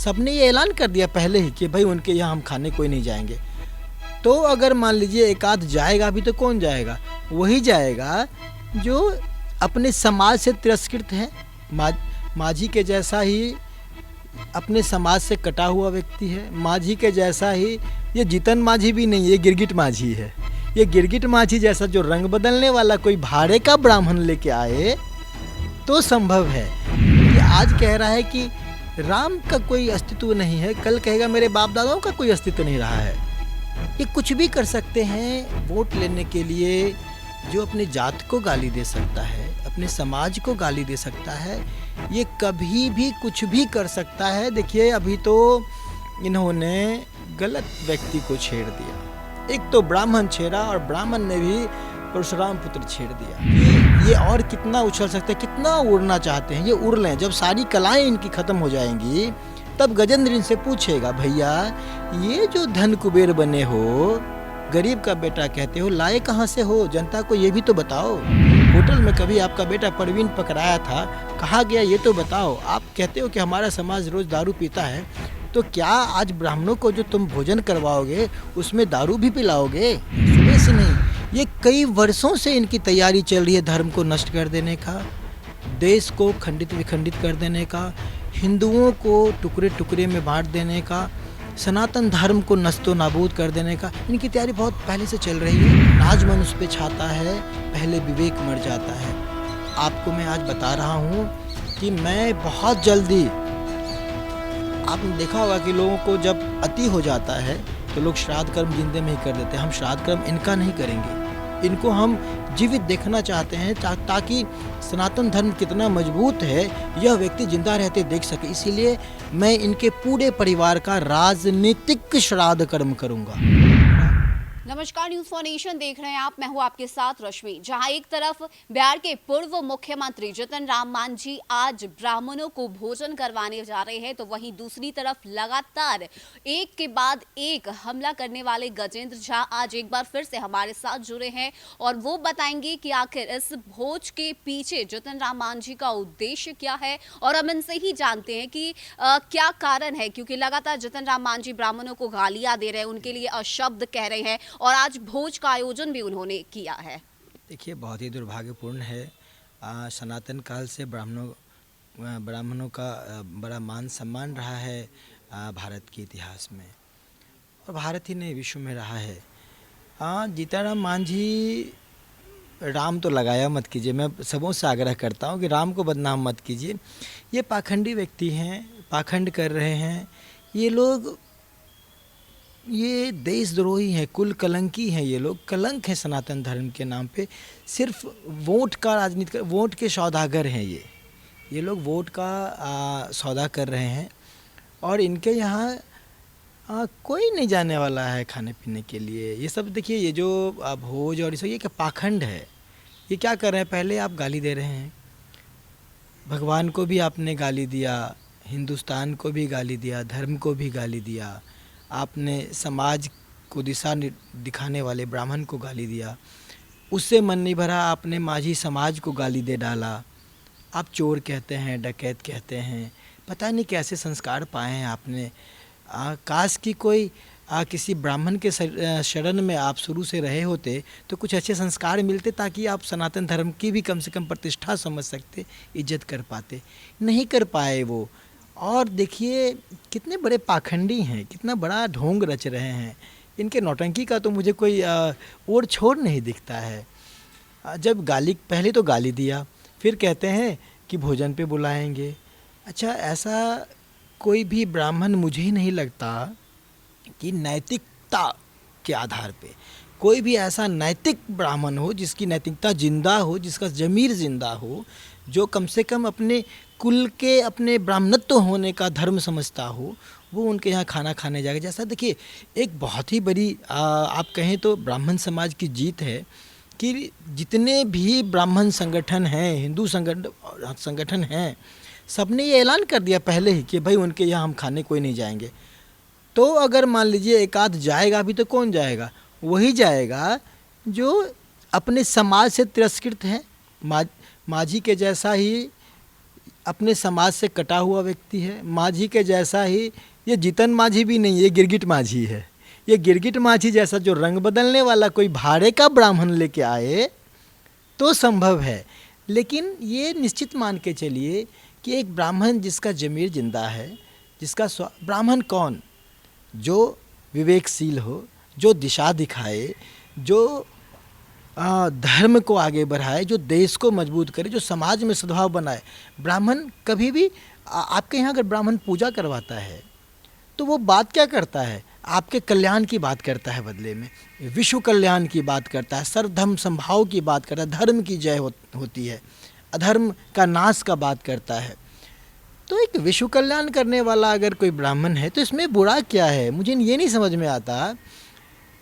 सबने ये ऐलान कर दिया पहले ही कि भाई उनके यहाँ हम खाने कोई नहीं जाएंगे। तो अगर मान लीजिए एक आध जाएगा भी तो कौन जाएगा? वही जाएगा जो अपने समाज से तिरस्कृत है। माझी के जैसा ही अपने समाज से कटा हुआ व्यक्ति है। माझी के जैसा ही ये जीतन माझी भी नहीं, ये गिरगिट माझी है। ये गिरगिट माझी जैसा जो रंग बदलने वाला कोई भाड़े का ब्राह्मण लेके आए तो संभव है। ये आज कह रहा है कि राम का कोई अस्तित्व नहीं है, कल कहेगा मेरे बाप दादाओं का कोई अस्तित्व नहीं रहा है। ये कुछ भी कर सकते हैं वोट लेने के लिए। जो अपने जात को गाली दे सकता है, अपने समाज को गाली दे सकता है, ये कभी भी कुछ भी कर सकता है। देखिए अभी तो इन्होंने गलत व्यक्ति को छेड़ दिया। एक तो ब्राह्मण छेड़ा और ब्राह्मण ने भी परशुराम पुत्र छेड़ दिया। ये और कितना उछल सकते हैं, कितना उड़ना चाहते हैं, ये उड़ लें। जब सारी कलाएं इनकी खत्म हो जाएंगी तब गजेंद्र इनसे पूछेगा, भैया ये जो धन कुबेर बने हो, गरीब का बेटा कहते हो, लाए कहाँ से हो? जनता को ये भी तो बताओ। होटल में कभी आपका बेटा परवीन पकड़ाया था, कहाँ गया ये तो बताओ। आप कहते हो कि हमारा समाज रोज दारू पीता है, तो क्या आज ब्राह्मणों को जो तुम भोजन करवाओगे उसमें दारू भी पिलाओगे? सुबह से नहीं, ये कई वर्षों से इनकी तैयारी चल रही है धर्म को नष्ट कर देने का, देश को खंडित विखंडित कर देने का, हिंदुओं को टुकड़े टुकड़े में बांट देने का, सनातन धर्म को नस्तो नाबूद कर देने का। इनकी तैयारी बहुत पहले से चल रही है। नाज मनुष्य पे छाता है, पहले विवेक मर जाता है। आपको मैं आज बता रहा हूँ कि मैं बहुत जल्दी, आपने देखा होगा कि लोगों को जब अति हो जाता है तो लोग श्राद्ध कर्म जिंदे में ही कर देते हैं। हम श्राद्ध कर्म इनका नहीं करेंगे, इनको हम जीवित देखना चाहते हैं ताकि सनातन धर्म कितना मजबूत है यह व्यक्ति जिंदा रहते देख सके। इसीलिए मैं इनके पूरे परिवार का राजनीतिक श्राद्ध कर्म करूंगा। नमस्कार, न्यूज़ फॉर नेशन देख रहे हैं आप। मैं हूं आपके साथ रश्मि। जहां एक तरफ बिहार के पूर्व मुख्यमंत्री जीतन राम मांझी आज ब्राह्मणों को भोजन करवाने जा रहे हैं, तो वहीं दूसरी तरफ लगातार एक के बाद एक हमला करने वाले गजेंद्र झा आज एक बार फिर से हमारे साथ जुड़े हैं और वो बताएंगे कि आखिर इस भोज के पीछे जीतन राम मांझी का उद्देश्य क्या है। और हम इनसे ही जानते हैं कि क्या कारण है, क्योंकि लगातार जीतन राम मांझी ब्राह्मणों को गालियां दे रहे हैं, उनके लिए अशब्द कह रहे हैं और आज भोज का आयोजन भी उन्होंने किया है। देखिए बहुत ही दुर्भाग्यपूर्ण है। सनातन काल से ब्राह्मणों का बड़ा मान सम्मान रहा है भारत के इतिहास में, और भारत ही नहीं विश्व में रहा है। जीतन राम मांझी, राम तो लगाया मत कीजिए, मैं सबों से आग्रह करता हूँ कि राम को बदनाम मत कीजिए। ये पाखंडी व्यक्ति हैं, पाखंड कर रहे हैं ये लोग, ये देशद्रोही हैं, कुल कलंकी हैं। ये लोग कलंक हैं सनातन धर्म के नाम पे। सिर्फ वोट का राजनीति, वोट के सौदागर हैं ये लोग वोट का सौदा कर रहे हैं। और इनके यहाँ कोई नहीं जाने वाला है खाने पीने के लिए। ये सब देखिए, ये जो भोज और ये सब, ये क्या पाखंड है। ये क्या कर रहे हैं, पहले आप गाली दे रहे हैं, भगवान को भी आपने गाली दिया, हिंदुस्तान को भी गाली दिया, धर्म को भी गाली दिया, आपने समाज को दिशा दिखाने वाले ब्राह्मण को गाली दिया, उससे मन नहीं भरा, आपने माझी समाज को गाली दे डाला। आप चोर कहते हैं, डकैत कहते हैं, पता नहीं कैसे संस्कार पाए हैं आपने। काश की कोई किसी ब्राह्मण के शरण में आप शुरू से रहे होते तो कुछ अच्छे संस्कार मिलते, ताकि आप सनातन धर्म की भी कम से कम प्रतिष्ठा समझ सकते, इज्जत कर पाते। नहीं कर पाए वो। और देखिए कितने बड़े पाखंडी हैं, कितना बड़ा ढोंग रच रहे हैं। इनके नौटंकी का तो मुझे कोई ओर छोर नहीं दिखता है। जब गाली, पहले तो गाली दिया, फिर कहते हैं कि भोजन पे बुलाएंगे। अच्छा, ऐसा कोई भी ब्राह्मण मुझे ही नहीं लगता कि नैतिकता के आधार पे कोई भी ऐसा नैतिक ब्राह्मण हो जिसकी नैतिकता जिंदा हो, जिसका ज़मीर जिंदा हो, जो कम से कम अपने कुल के, अपने ब्राह्मणत्व होने का धर्म समझता हो, वो उनके यहाँ खाना खाने जाएगा। जैसा देखिए, एक बहुत ही बड़ी आप कहें तो ब्राह्मण समाज की जीत है कि जितने भी ब्राह्मण संगठन हैं, हिंदू संगठन हैं, सबने ये ऐलान कर दिया पहले ही कि भाई उनके यहाँ हम खाने कोई नहीं जाएंगे। तो अगर मान लीजिए एक आध जाएगा भी तो कौन जाएगा? वही जाएगा जो अपने समाज से तिरस्कृत है। माझी के जैसा ही अपने समाज से कटा हुआ व्यक्ति है। माझी के जैसा ही ये जीतन माझी भी नहीं, ये गिरगिट माझी है। ये गिरगिट माझी जैसा जो रंग बदलने वाला कोई भाड़े का ब्राह्मण लेके आए तो संभव है, लेकिन ये निश्चित मान के चलिए कि एक ब्राह्मण जिसका ज़मीर जिंदा है, जिसका ब्राह्मण कौन? जो विवेकशील हो, जो दिशा दिखाए, जो धर्म को आगे बढ़ाए, जो देश को मजबूत करे, जो समाज में सद्भाव बनाए। ब्राह्मण कभी भी आपके यहाँ अगर ब्राह्मण पूजा करवाता है तो वो बात क्या करता है? आपके कल्याण की बात करता है, बदले में विश्व कल्याण की बात करता है, सर्वधर्म संभाव की बात करता है, धर्म की जय होती है, अधर्म का नाश का बात करता है। तो एक विश्व कल्याण करने वाला अगर कोई ब्राह्मण है तो इसमें बुरा क्या है? मुझे ये नहीं समझ में आता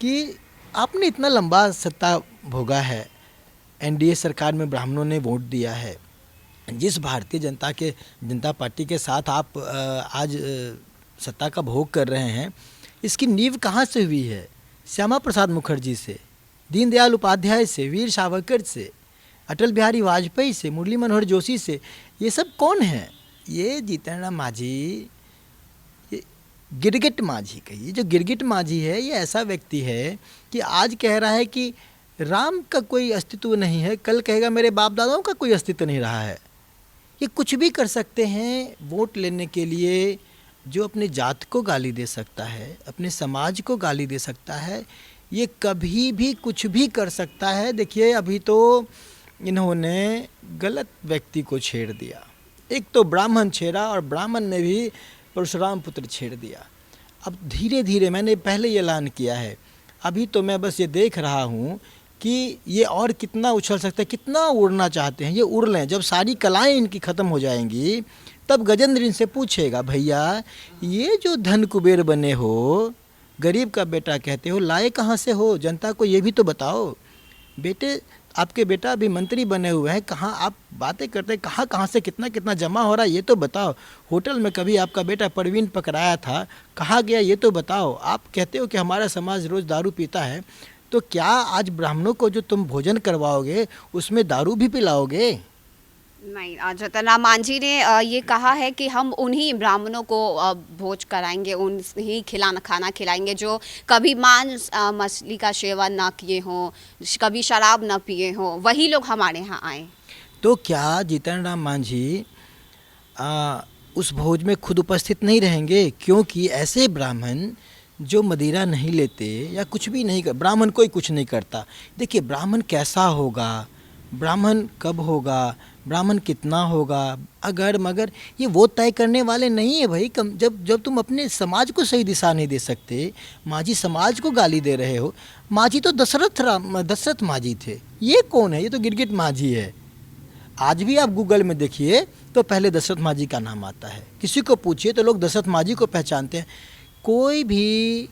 कि आपने इतना लंबा सत्ता भोगा है, एनडीए सरकार में ब्राह्मणों ने वोट दिया है, जिस भारतीय जनता पार्टी के साथ आप आज सत्ता का भोग कर रहे हैं, इसकी नींव कहाँ से हुई है? श्यामा प्रसाद मुखर्जी से, दीनदयाल उपाध्याय से, वीर सावरकर से, अटल बिहारी वाजपेयी से, मुरली मनोहर जोशी से। ये सब कौन है? ये जीतन राम माझी, ये गिरगिट माझी कहिए, जो गिरगिट माझी है, ये ऐसा व्यक्ति है कि आज कह रहा है कि राम का कोई अस्तित्व नहीं है, कल कहेगा मेरे बाप दादाओं का कोई अस्तित्व नहीं रहा है। ये कुछ भी कर सकते हैं वोट लेने के लिए। जो अपने जात को गाली दे सकता है, अपने समाज को गाली दे सकता है, ये कभी भी कुछ भी कर सकता है। देखिए अभी तो इन्होंने गलत व्यक्ति को छेड़ दिया, एक तो ब्राह्मण छेड़ा और ब्राह्मण में भी परशुराम पुत्र छेड़ दिया। अब धीरे धीरे, मैंने पहले ये ऐलान किया है, अभी तो मैं बस ये देख रहा हूँ कि ये और कितना उछल सकते हैं, कितना उड़ना चाहते हैं, ये उड़ लें। जब सारी कलाएं इनकी ख़त्म हो जाएंगी तब गजेंद्र इनसे पूछेगा, भैया ये जो धन कुबेर बने हो, गरीब का बेटा कहते हो, लाए कहाँ से हो? जनता को ये भी तो बताओ। बेटे, आपके बेटा अभी मंत्री बने हुए हैं, कहाँ आप बातें करते हैं, कहाँ से कितना कितना जमा हो रहा है ये तो बताओ। होटल में कभी आपका बेटा परवीन पकड़ाया था, कहाँ गया ये तो बताओ। आप कहते हो कि हमारा समाज रोज़ दारू पीता है, तो क्या आज ब्राह्मणों को जो तुम भोजन करवाओगे उसमें दारू भी पिलाओगे? नहीं, जतन राम मांझी ने ये कहा है कि हम उन्हीं ब्राह्मणों को भोज कराएंगे, उन्हीं खाना खिलाएंगे जो कभी मांस मछली का सेवन ना किए हों, कभी शराब ना पिए हों, वही लोग हमारे यहाँ आए। तो क्या जीतन राम मांझी उस भोज में खुद उपस्थित नहीं रहेंगे? क्योंकि ऐसे ब्राह्मण जो मदिरा नहीं लेते या कुछ भी नहीं कर, ब्राह्मण कोई कुछ नहीं करता। देखिए ब्राह्मण कैसा होगा, ब्राह्मण कब होगा, ब्राह्मण कितना होगा, अगर मगर ये वो तय करने वाले नहीं है भाई। जब तुम अपने समाज को सही दिशा नहीं दे सकते, माझी समाज को गाली दे रहे हो। माझी तो दशरथ माझी थे, ये कौन है? ये तो गिरगिट माझी है। आज भी आप गूगल में देखिए तो पहले दशरथ माझी का नाम आता है, किसी को पूछिए तो लोग दशरथ माझी को पहचानते हैं। कोई भी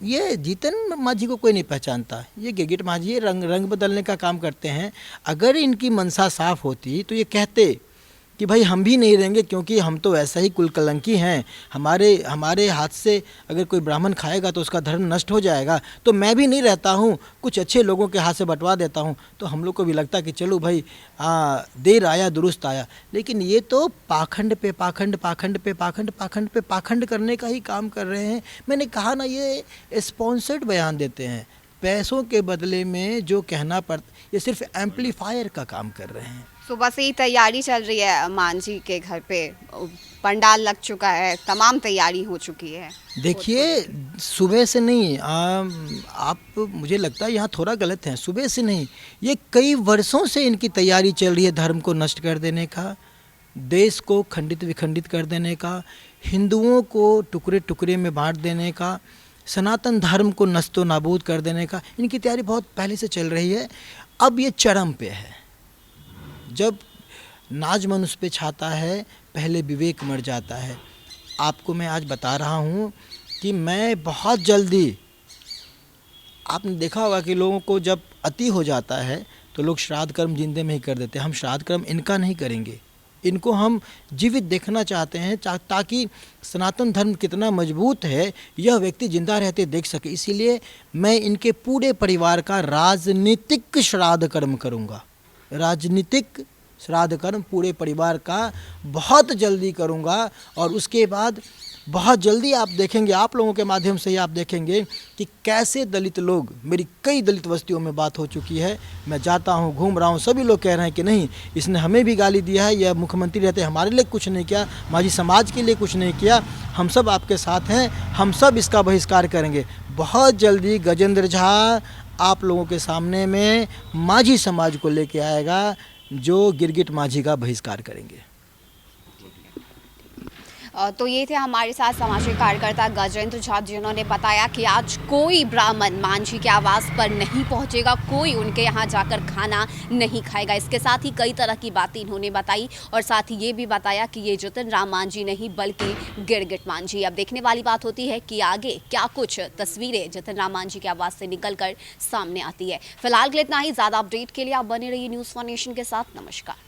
ये जीतन माझी को कोई नहीं पहचानता। ये गिरगिट माझी ये रंग बदलने का काम करते हैं। अगर इनकी मनसा साफ होती तो ये कहते कि भाई हम भी नहीं रहेंगे, क्योंकि हम तो ऐसा ही कुल कलंकी हैं, हमारे हाथ से अगर कोई ब्राह्मण खाएगा तो उसका धर्म नष्ट हो जाएगा, तो मैं भी नहीं रहता हूँ, कुछ अच्छे लोगों के हाथ से बंटवा देता हूँ। तो हम लोग को भी लगता कि चलो भाई देर आया दुरुस्त आया। लेकिन ये तो पाखंड पे पाखंड करने का ही काम कर रहे हैं। मैंने कहा ना, ये स्पॉन्सर्ड बयान देते हैं, पैसों के बदले में जो कहना पड़ता, ये सिर्फ एम्पलीफायर का काम कर रहे हैं। सुबह से ही तैयारी चल रही है मांझी के घर पे, पंडाल लग चुका है, तमाम तैयारी हो चुकी है। देखिए सुबह से नहीं, आप मुझे लगता है यहाँ थोड़ा गलत हैं। सुबह से नहीं, ये कई वर्षों से इनकी तैयारी चल रही है, धर्म को नष्ट कर देने का, देश को खंडित विखंडित कर देने का, हिंदुओं को टुकड़े टुकड़े में बांट देने का, सनातन धर्म को नस्तो नाबूद कर देने का। इनकी तैयारी बहुत पहले से चल रही है। अब ये चरम पे है। जब नाज मनुष्य पे छाता है, पहले विवेक मर जाता है। आपको मैं आज बता रहा हूँ कि मैं बहुत जल्दी, आपने देखा होगा कि लोगों को जब अति हो जाता है तो लोग श्राद्ध कर्म जिंदे में ही कर देते हैं। हम श्राद्ध कर्म इनका नहीं करेंगे, इनको हम जीवित देखना चाहते हैं, ताकि सनातन धर्म कितना मजबूत है यह व्यक्ति जिंदा रहते देख सके। इसीलिए मैं इनके पूरे परिवार का राजनीतिक श्राद्ध कर्म करूँगा। राजनीतिक श्राद्ध कर्म पूरे परिवार का बहुत जल्दी करूँगा। और उसके बाद बहुत जल्दी आप देखेंगे, आप लोगों के माध्यम से ही आप देखेंगे कि कैसे दलित लोग, मेरी कई दलित बस्तियों में बात हो चुकी है, मैं जाता हूँ, घूम रहा हूँ, सभी लोग कह रहे हैं कि नहीं, इसने हमें भी गाली दिया है, यह मुख्यमंत्री रहते हमारे लिए कुछ नहीं किया, माझी समाज के लिए कुछ नहीं किया, हम सब आपके साथ हैं, हम सब इसका बहिष्कार करेंगे। बहुत जल्दी गजेंद्र झा आप लोगों के सामने में माझी समाज को लेके आएगा, जो गिरगिट माझी का बहिष्कार करेंगे। तो ये थे हमारे साथ सामाजिक कार्यकर्ता गजेंद्र झा, जिन्होंने बताया कि आज कोई ब्राह्मण मांझी के आवास पर नहीं पहुंचेगा, कोई उनके यहाँ जाकर खाना नहीं खाएगा। इसके साथ ही कई तरह की बातें इन्होंने बताई और साथ ही ये भी बताया कि ये जतन राम मांझी नहीं बल्कि गिरगिट मांझी। अब देखने वाली बात होती है कि आगे क्या कुछ तस्वीरें जतन राम मांझी के आवास से निकल कर सामने आती है। फिलहाल के लिए इतना ही। ज़्यादा अपडेट के लिए आप बने रहिए न्यूज़ 1 नेशन के साथ। नमस्कार।